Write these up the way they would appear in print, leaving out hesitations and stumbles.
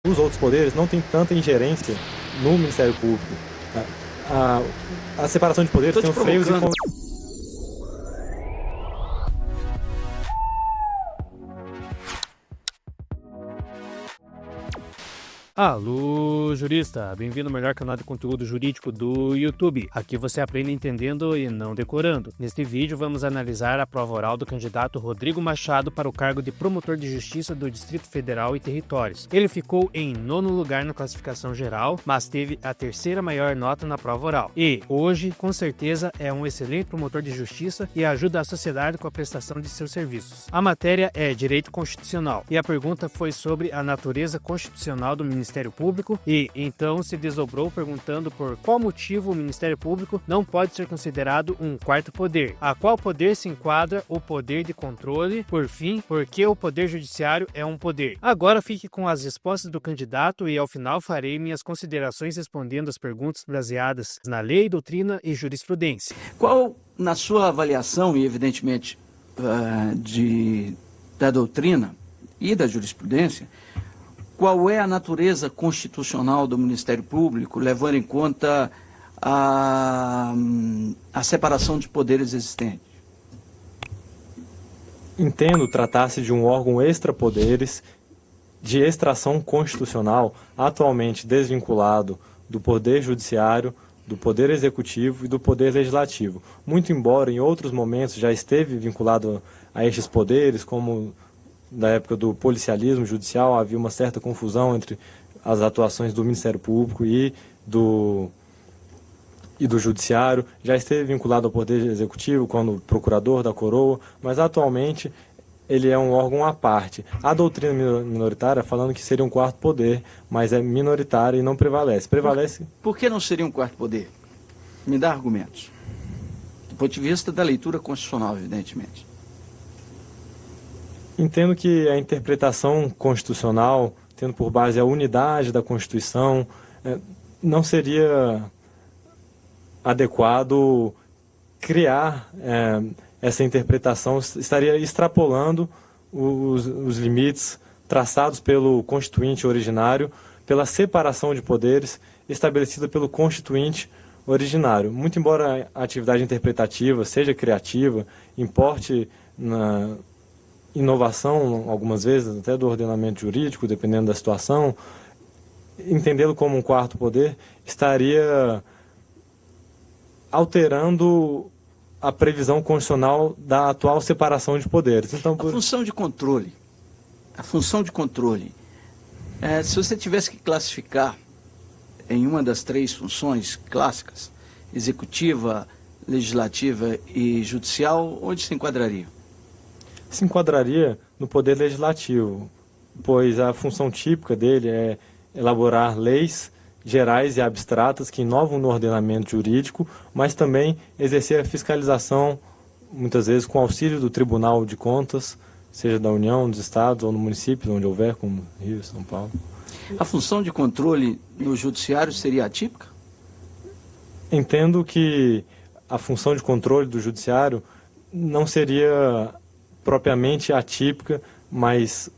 Os outros poderes não têm tanta ingerência no Ministério Público. A separação de poderes tem os freios e... Alô, jurista! Bem-vindo ao melhor canal de conteúdo jurídico do YouTube. Aqui você aprende entendendo e não decorando. Neste vídeo vamos analisar a prova oral do candidato Rodrigo Machado para o cargo de promotor de justiça do Distrito Federal e Territórios. Ele ficou em 9º lugar na classificação geral, mas teve a 3ª maior nota na prova oral. E, hoje, com certeza, é um excelente promotor de justiça e ajuda a sociedade com a prestação de seus serviços. A matéria é Direito Constitucional e a pergunta foi sobre a natureza constitucional do Ministério Público e, então, se desdobrou perguntando por qual motivo o Ministério Público não pode ser considerado um quarto poder. A qual poder se enquadra o poder de controle? Por fim, por que o poder judiciário é um poder? Agora fique com as respostas do candidato e, ao final, farei minhas considerações respondendo as perguntas baseadas na lei, doutrina e jurisprudência. Qual, na sua avaliação e, evidentemente, da doutrina e da jurisprudência, qual é a natureza constitucional do Ministério Público, levando em conta a separação de poderes existentes? Entendo tratar-se de um órgão extrapoderes de extração constitucional, atualmente desvinculado do Poder Judiciário, do Poder Executivo e do Poder Legislativo. Muito embora em outros momentos já esteve vinculado a estes poderes, como da época do policialismo judicial, havia uma certa confusão entre as atuações do Ministério Público e do Judiciário, já esteve vinculado ao Poder Executivo quando procurador da Coroa, mas atualmente ele é um órgão à parte. A doutrina minoritária falando que seria um quarto poder, mas é minoritária e não prevalece. Por que não seria um quarto poder? Me dá argumentos. Do ponto de vista da leitura constitucional, evidentemente. Entendo que a interpretação constitucional, tendo por base a unidade da Constituição, não seria adequado criar essa interpretação, estaria extrapolando os limites traçados pelo Constituinte originário, pela separação de poderes estabelecida pelo Constituinte originário. Muito embora a atividade interpretativa seja criativa, importe na inovação, algumas vezes, até do ordenamento jurídico, dependendo da situação, entendê-lo como um quarto poder, estaria alterando a previsão constitucional da atual separação de poderes. Então, a função de controle, se você tivesse que classificar em uma das 3 funções clássicas, executiva, legislativa e judicial, onde se enquadraria? Se enquadraria no Poder Legislativo, pois a função típica dele é elaborar leis gerais e abstratas que inovam no ordenamento jurídico, mas também exercer a fiscalização, muitas vezes com auxílio do Tribunal de Contas, seja da União, dos Estados ou no município, onde houver, como Rio, São Paulo. A função de controle no Judiciário seria atípica? Entendo que a função de controle do Judiciário não seria propriamente atípica, mas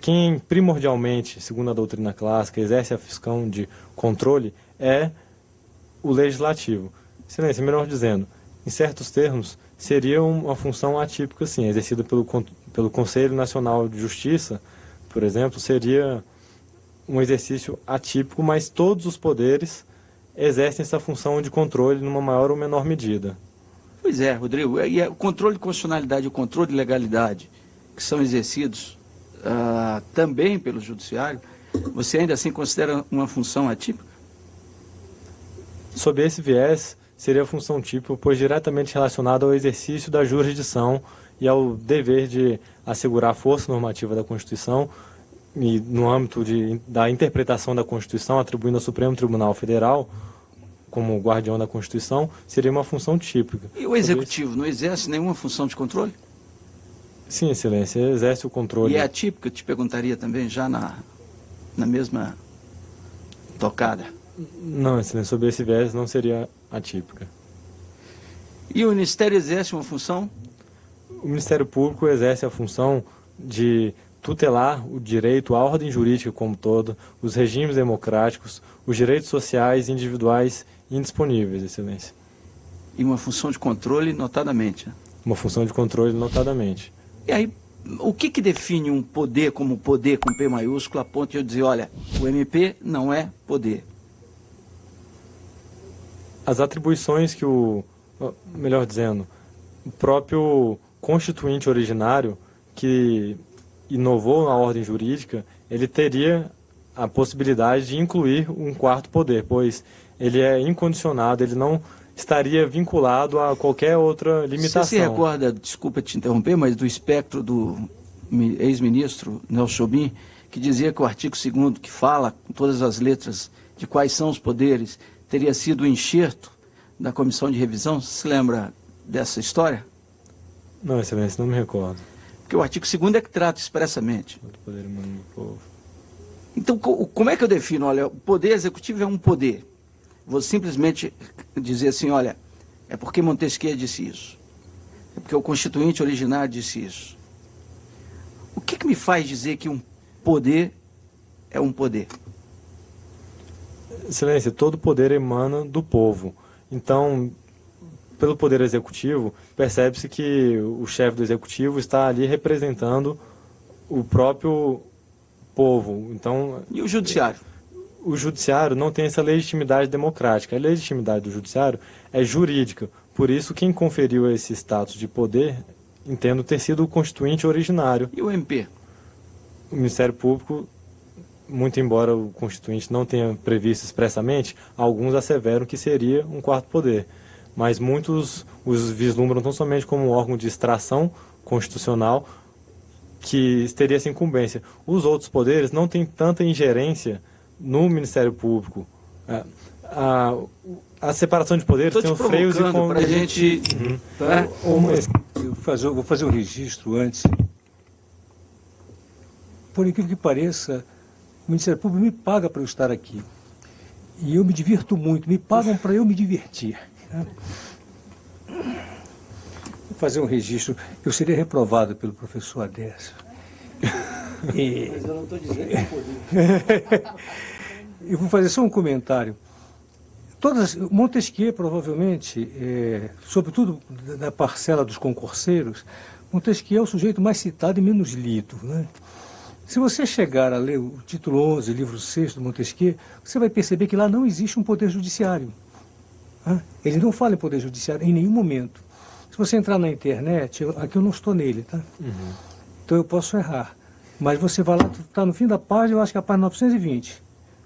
quem primordialmente, segundo a doutrina clássica, exerce a função de controle é o legislativo. Excelência, melhor dizendo, em certos termos, seria uma função atípica, sim, exercida pelo Conselho Nacional de Justiça, por exemplo, seria um exercício atípico, mas todos os poderes exercem essa função de controle numa maior ou menor medida. Pois é, Rodrigo, e o controle de constitucionalidade e o controle de legalidade, que são exercidos também pelo Judiciário, você ainda assim considera uma função atípica? Sob esse viés, seria a função típica, pois diretamente relacionada ao exercício da jurisdição e ao dever de assegurar a força normativa da Constituição e no âmbito da interpretação da Constituição, atribuindo ao Supremo Tribunal Federal como guardião da Constituição, seria uma função típica. E o Executivo não exerce nenhuma função de controle? Sim, Excelência, exerce o controle. E é atípica, eu te perguntaria também, já na mesma tocada? Não, Excelência, sob esse viés não seria atípica. E o Ministério exerce uma função? O Ministério Público exerce a função de tutelar o direito à ordem jurídica como todo, os regimes democráticos, os direitos sociais individuais indisponíveis, Excelência. E uma função de controle, notadamente. Uma função de controle, notadamente. E aí, o que define um poder como poder com P maiúsculo, a ponto de eu dizer, olha, o MP não é poder? As atribuições que melhor dizendo, o próprio constituinte originário que inovou na ordem jurídica, ele teria a possibilidade de incluir um quarto poder, pois ele é incondicionado, ele não estaria vinculado a qualquer outra limitação. Você se recorda, desculpa te interromper, mas do espectro do ex-ministro Nelson Jobim, que dizia que o artigo 2º, que fala com todas as letras de quais são os poderes, teria sido o enxerto da comissão de revisão? Você se lembra dessa história? Não, Excelência, não me recordo. Porque o artigo 2º é que trata expressamente. O poder humano do povo. Então, como é que eu defino? Olha, o poder executivo é um poder. Vou simplesmente dizer assim, olha, é porque Montesquieu disse isso. É porque o constituinte originário disse isso. O que me faz dizer que um poder é um poder? Excelência, todo poder emana do povo. Então, pelo poder executivo, percebe-se que o chefe do executivo está ali representando o próprio povo. Então, e o judiciário? O judiciário não tem essa legitimidade democrática. A legitimidade do judiciário é jurídica. Por isso, quem conferiu esse status de poder, entendo ter sido o constituinte originário. E o MP? O Ministério Público, muito embora o constituinte não tenha previsto expressamente, alguns asseveram que seria um quarto poder. Mas muitos os vislumbram tão somente como um órgão de extração constitucional que teria essa incumbência. Os outros poderes não têm tanta ingerência no Ministério Público. A separação de poderes tem os freios e para a gente... Tá? Vou fazer um registro antes. Por incrível que pareça, o Ministério Público me paga para eu estar aqui. E eu me divirto muito, me pagam para eu me divertir. Vou fazer um registro. Eu seria reprovado pelo professor Adécio. Mas eu não estou dizendo que poder. Eu vou fazer só um comentário. Montesquieu, provavelmente, sobretudo da parcela dos concurseiros, Montesquieu é o sujeito mais citado e menos lido, né? Se você chegar a ler o título 11, livro 6 do Montesquieu, você vai perceber que lá não existe um poder judiciário. Ele não fala em poder judiciário em nenhum momento. Se você entrar na internet, aqui eu não estou nele, tá? Uhum. Então eu posso errar. Mas você vai lá, está no fim da página, eu acho que é a página 920.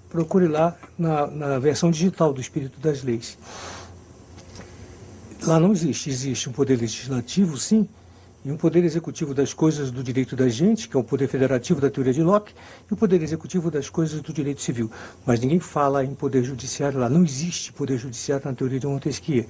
Procure lá na versão digital do Espírito das Leis. Lá não existe. Existe um poder legislativo, sim, e um poder executivo das coisas do direito da gente, que é o poder federativo da teoria de Locke, e o poder executivo das coisas do direito civil. Mas ninguém fala em poder judiciário lá. Não existe poder judiciário na teoria de Montesquieu.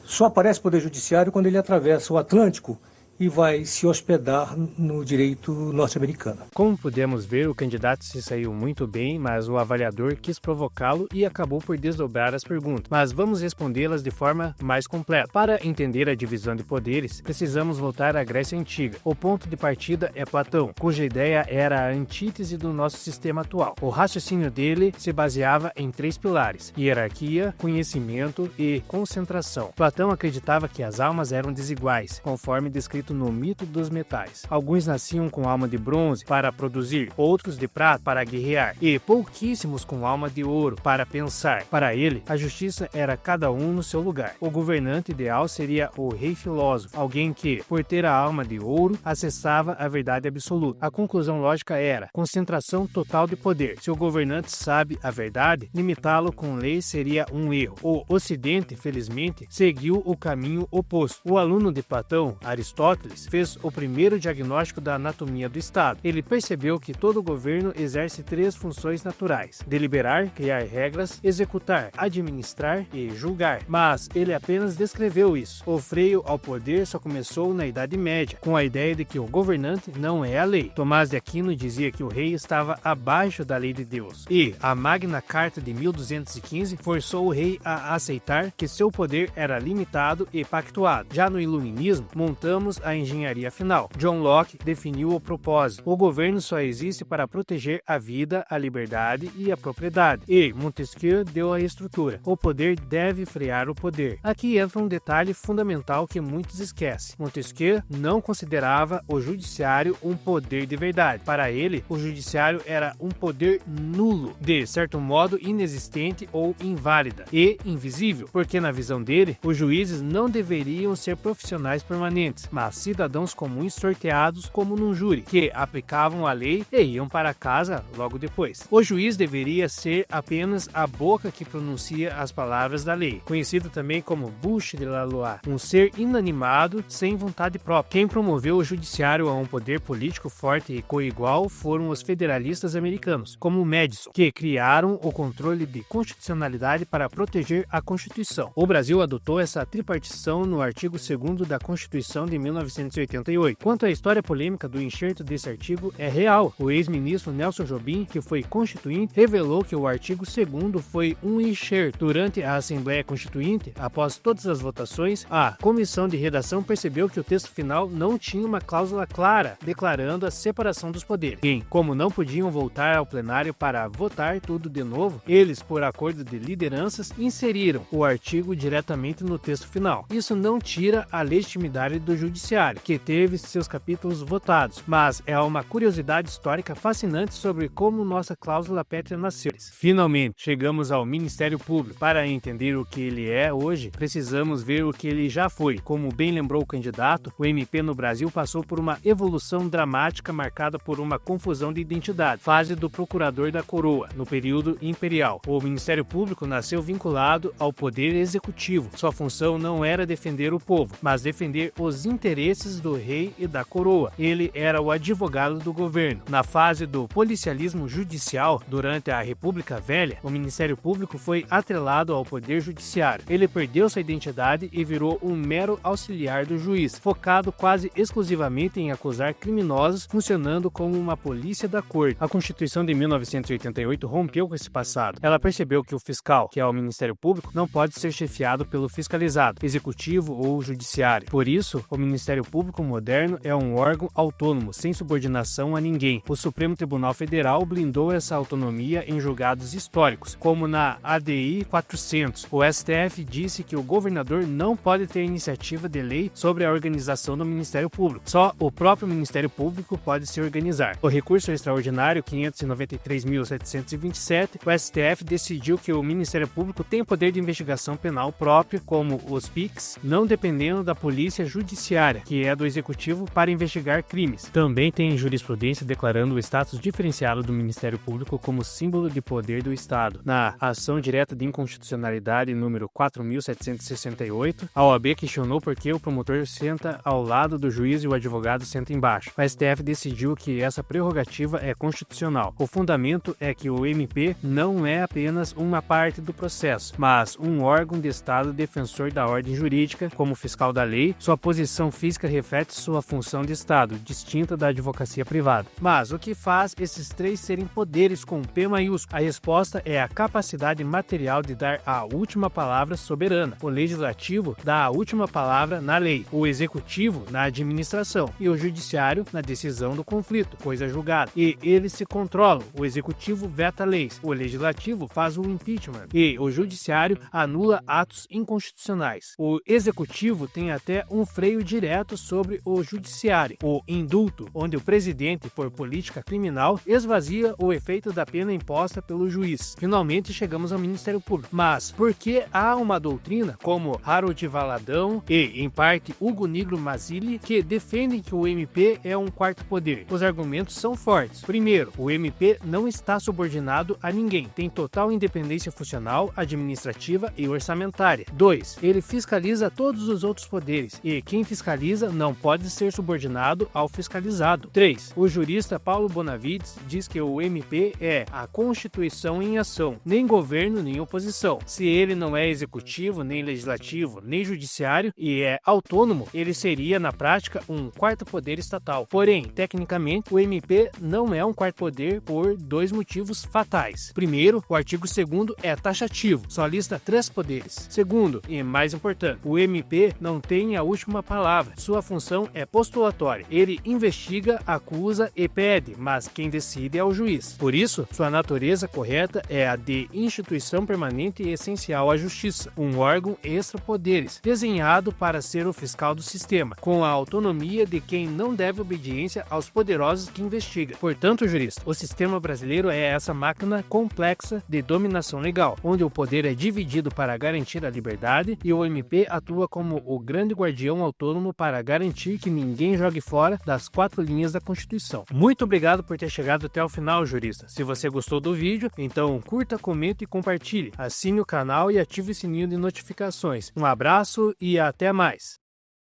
Só aparece poder judiciário quando ele atravessa o Atlântico e vai se hospedar no direito norte-americano. Como podemos ver, o candidato se saiu muito bem, mas o avaliador quis provocá-lo e acabou por desdobrar as perguntas. Mas vamos respondê-las de forma mais completa. Para entender a divisão de poderes, precisamos voltar à Grécia Antiga. O ponto de partida é Platão, cuja ideia era a antítese do nosso sistema atual. O raciocínio dele se baseava em 3 pilares: hierarquia, conhecimento e concentração. Platão acreditava que as almas eram desiguais, conforme descrito no mito dos metais. Alguns nasciam com alma de bronze para produzir, outros de prata para guerrear, e pouquíssimos com alma de ouro para pensar. Para ele, a justiça era cada um no seu lugar. O governante ideal seria o rei filósofo, alguém que, por ter a alma de ouro, acessava a verdade absoluta. A conclusão lógica era concentração total de poder. Se o governante sabe a verdade, limitá-lo com leis seria um erro. O Ocidente, felizmente, seguiu o caminho oposto. O aluno de Platão, Aristóteles, fez o primeiro diagnóstico da anatomia do Estado. Ele percebeu que todo governo exerce 3 funções naturais: deliberar, criar regras, executar, administrar e julgar. Mas ele apenas descreveu isso. O freio ao poder só começou na Idade Média, com a ideia de que o governante não é a lei. Tomás de Aquino dizia que o rei estava abaixo da lei de Deus. E a Magna Carta de 1215 forçou o rei a aceitar que seu poder era limitado e pactuado. Já no Iluminismo, montamos a engenharia final. John Locke definiu o propósito. O governo só existe para proteger a vida, a liberdade e a propriedade. E Montesquieu deu a estrutura. O poder deve frear o poder. Aqui entra um detalhe fundamental que muitos esquecem. Montesquieu não considerava o judiciário um poder de verdade. Para ele, o judiciário era um poder nulo, de certo modo inexistente ou inválida e invisível, porque na visão dele, os juízes não deveriam ser profissionais permanentes, mas cidadãos comuns sorteados como num júri, que aplicavam a lei e iam para casa logo depois. O juiz deveria ser apenas a boca que pronuncia as palavras da lei, conhecido também como bouche de la loi, um ser inanimado sem vontade própria. Quem promoveu o judiciário a um poder político forte e coigual foram os federalistas americanos, como Madison, que criaram o controle de constitucionalidade para proteger a Constituição. O Brasil adotou essa tripartição no artigo 2º da Constituição de 1988. Quanto à história polêmica do enxerto desse artigo, é real. O ex-ministro Nelson Jobim, que foi constituinte, revelou que o artigo 2º foi um enxerto. Durante a Assembleia Constituinte, após todas as votações, a comissão de redação percebeu que o texto final não tinha uma cláusula clara, declarando a separação dos poderes. E, como não podiam voltar ao plenário para votar tudo de novo, eles, por acordo de lideranças, inseriram o artigo diretamente no texto final. Isso não tira a legitimidade do judiciário, que teve seus capítulos votados, mas é uma curiosidade histórica fascinante sobre como nossa cláusula pétrea nasceu. Finalmente, chegamos ao Ministério Público. Para entender o que ele é hoje, precisamos ver o que ele já foi. Como bem lembrou o candidato, o MP no Brasil passou por uma evolução dramática marcada por uma confusão de identidade, fase do procurador da coroa, no período imperial. O Ministério Público nasceu vinculado ao poder executivo. Sua função não era defender o povo, mas defender os interesses do rei e da coroa. Ele era o advogado do governo. Na fase do policialismo judicial, durante a República Velha, o Ministério Público foi atrelado ao poder judiciário. Ele perdeu sua identidade e virou um mero auxiliar do juiz, focado quase exclusivamente em acusar criminosos, funcionando como uma polícia da corte. A Constituição de 1988 rompeu com esse passado. Ela percebeu que o fiscal, que é o Ministério Público, não pode ser chefiado pelo fiscalizado, executivo ou judiciário. Por isso, o Ministério Público moderno é um órgão autônomo, sem subordinação a ninguém. O Supremo Tribunal Federal blindou essa autonomia em julgados históricos, como na ADI 400. O STF disse que o governador não pode ter iniciativa de lei sobre a organização do Ministério Público. Só o próprio Ministério Público pode se organizar. O recurso extraordinário 593.727, o STF decidiu que o Ministério Público tem poder de investigação penal próprio, como os PICs, não dependendo da polícia judiciária, que é do executivo, para investigar crimes. Também tem jurisprudência declarando o status diferenciado do Ministério Público como símbolo de poder do Estado. Na ação direta de inconstitucionalidade número 4.768, a OAB questionou por que o promotor senta ao lado do juiz e o advogado senta embaixo. O STF decidiu que essa prerrogativa é constitucional. O fundamento é que o MP não é apenas uma parte do processo, mas um órgão de Estado defensor da ordem jurídica, como fiscal da lei. Sua posição física reflete sua função de Estado, distinta da advocacia privada. Mas o que faz esses três serem poderes com P maiúsculo? A resposta é a capacidade material de dar a última palavra soberana. O legislativo dá a última palavra na lei, o executivo na administração e o judiciário na decisão do conflito, coisa julgada. E eles se controlam. O executivo veta leis, o legislativo faz o impeachment e o judiciário anula atos inconstitucionais. O executivo tem até um freio direto sobre o judiciário, o indulto, onde o presidente, por política criminal, esvazia o efeito da pena imposta pelo juiz. Finalmente chegamos ao Ministério Público. Mas por que há uma doutrina como Harold Valadão e, em parte, Hugo Nigro Mazzilli, que defendem que o MP é um quarto poder? Os argumentos são fortes. Primeiro, o MP não está subordinado a ninguém. Tem total independência funcional, administrativa e orçamentária. 2. Ele fiscaliza todos os outros poderes e quem fiscaliza não pode ser subordinado ao fiscalizado. 3. O jurista Paulo Bonavides diz que o MP é a Constituição em ação, nem governo nem oposição. Se ele não é executivo, nem legislativo, nem judiciário e é autônomo, ele seria na prática um quarto poder estatal. Porém, tecnicamente, o MP não é um quarto poder por dois motivos fatais. Primeiro, o artigo 2º é taxativo, só lista 3 poderes. Segundo, e mais importante, o MP não tem a última palavra. sua função é postulatória. Ele investiga, acusa e pede, mas quem decide é o juiz. Por isso, sua natureza correta é a de instituição permanente e essencial à justiça, um órgão extra-poderes, desenhado para ser o fiscal do sistema, com a autonomia de quem não deve obediência aos poderosos que investiga. Portanto, jurista, o sistema brasileiro é essa máquina complexa de dominação legal, onde o poder é dividido para garantir a liberdade e o MP atua como o grande guardião autônomo para garantir que ninguém jogue fora das 4 linhas da Constituição. Muito obrigado por ter chegado até o final, jurista. Se você gostou do vídeo, então curta, comente e compartilhe. Assine o canal e ative o sininho de notificações. Um abraço e até mais!